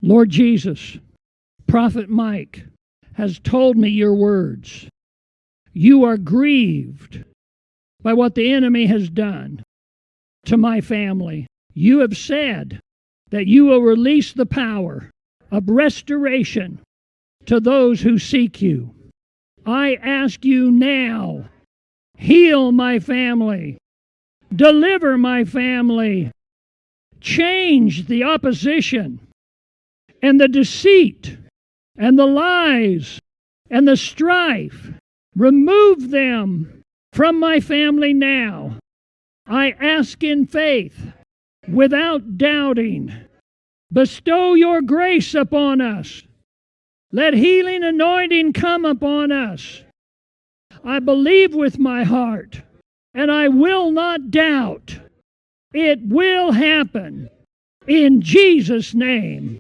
Lord Jesus, Prophet Mike has told me your words. You are grieved by what the enemy has done to my family. You have said that you will release the power of restoration to those who seek you. I ask you now, heal my family, deliver my family, change the opposition and the deceit and the lies and the strife. Remove them from my family now. I ask in faith, without doubting. Bestow your grace upon us. Let healing anointing come upon us. I believe with my heart, and I will not doubt. It will happen in Jesus' name.